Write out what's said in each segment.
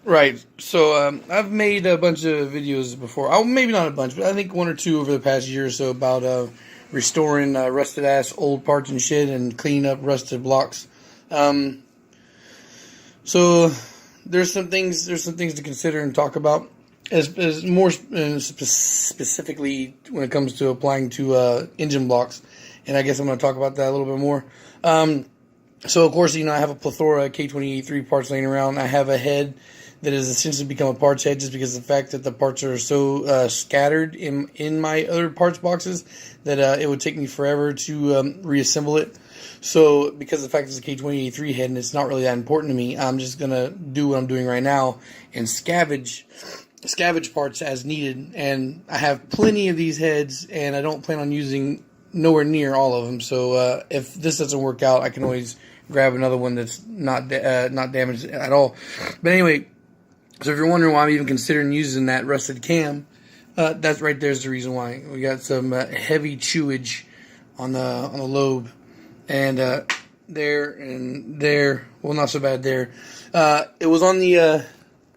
Right. So I've made a bunch of videos before. Oh, maybe not a bunch, but I think one or two over the past year or so about restoring rusted ass old parts and shit and cleaning up rusted blocks. Um, so there's some things to consider and talk about as more specifically when it comes to applying to engine blocks. And I guess I'm going to talk about that a little bit more. So of course, I have a plethora of K2083 parts laying around. I have a head that has essentially become a parts head just because of the fact that the parts are so scattered in my other parts boxes that it would take me forever to reassemble it. So because of the fact it's a K2083 head and it's not really that important to me, I'm just gonna do what I'm doing right now and scavenge parts as needed. And I have plenty of these heads, and I don't plan on using nowhere near all of them. So if this doesn't work out, I can always grab another one that's not damaged at all. But anyway, so if you're wondering why I'm even considering using that rusted cam, that's right there's the reason why. We got some heavy chewage on the lobe, and there and there. Well, not so bad there. It was on the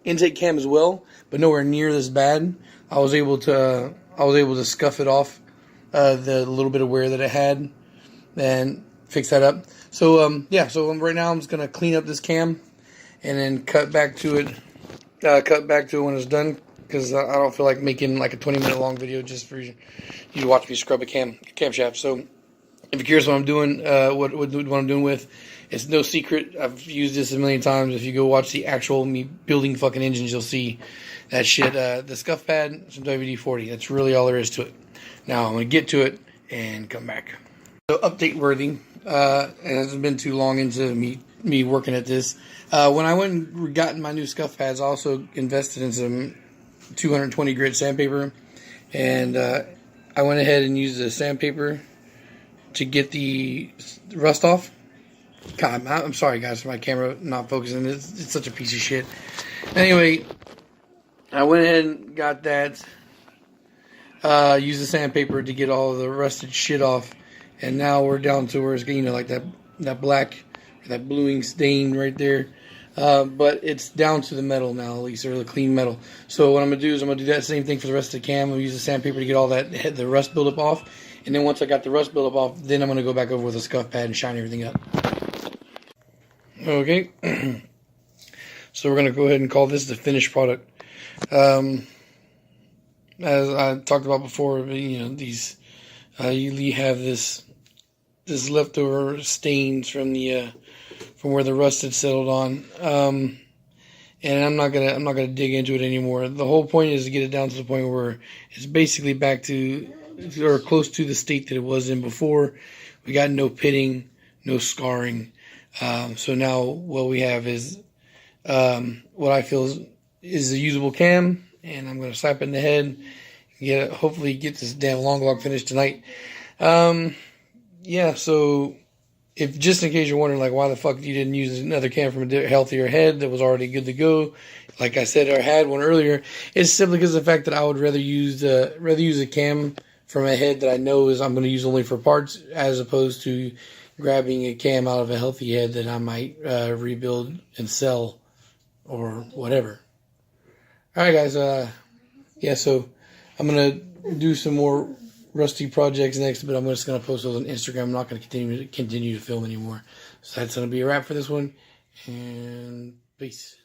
intake cam as well, but nowhere near this bad. I was able to scuff it off the little bit of wear that it had and fix that up. So yeah. So right now I'm just gonna clean up this cam and then cut back to it when it's done, because I don't feel like making like a 20-minute long video just for you to watch me scrub a camshaft. So if you're curious what I'm doing, what I'm doing with, it's no secret. I've used this a million times. If you go watch the actual me building fucking engines, you'll see that shit. The scuff pad, some WD-40. That's really all there is to it. Now I'm gonna get to it and come back. So update worthy. It hasn't been too long into me working at this. When I went and got my new scuff pads, I also invested in some 220 grit sandpaper, and I went ahead and used the sandpaper to get the rust off. God, I'm sorry guys for my camera not focusing. It's such a piece of shit. Anyway, I went ahead and got that. Used the sandpaper to get all of the rusted shit off, and now we're down to where it's like that black, or that bluing stain right there. But it's down to the metal now, at least, or the clean metal. So what I'm going to do is I'm going to do that same thing for the rest of the cam. I'm going to use the sandpaper to get all the rust buildup off. And then once I got the rust buildup off, then I'm going to go back over with a scuff pad and shine everything up. Okay. So we're going to go ahead and call this the finished product. As I talked about before, these you have this leftover stains from where the rust had settled on, and I'm not gonna dig into it anymore. The whole point is to get it down to the point where it's basically back to or close to the state that it was in before. We got no pitting, no scarring. So now what we have is what I feel is a usable cam, and I'm gonna slap it in the head. Hopefully get this damn long log finished tonight. Yeah. So, if just in case you're wondering, like, why the fuck you didn't use another cam from a healthier head that was already good to go, like I said, I had one earlier, it's simply because of the fact that I would rather use a cam from a head that I know I'm going to use only for parts, as opposed to grabbing a cam out of a healthy head that I might rebuild and sell or whatever. All right, guys. Yeah. So I'm gonna do some more rusty projects next, but I'm just going to post those on Instagram. I'm not going to continue to film anymore. So that's going to be a wrap for this one, and peace.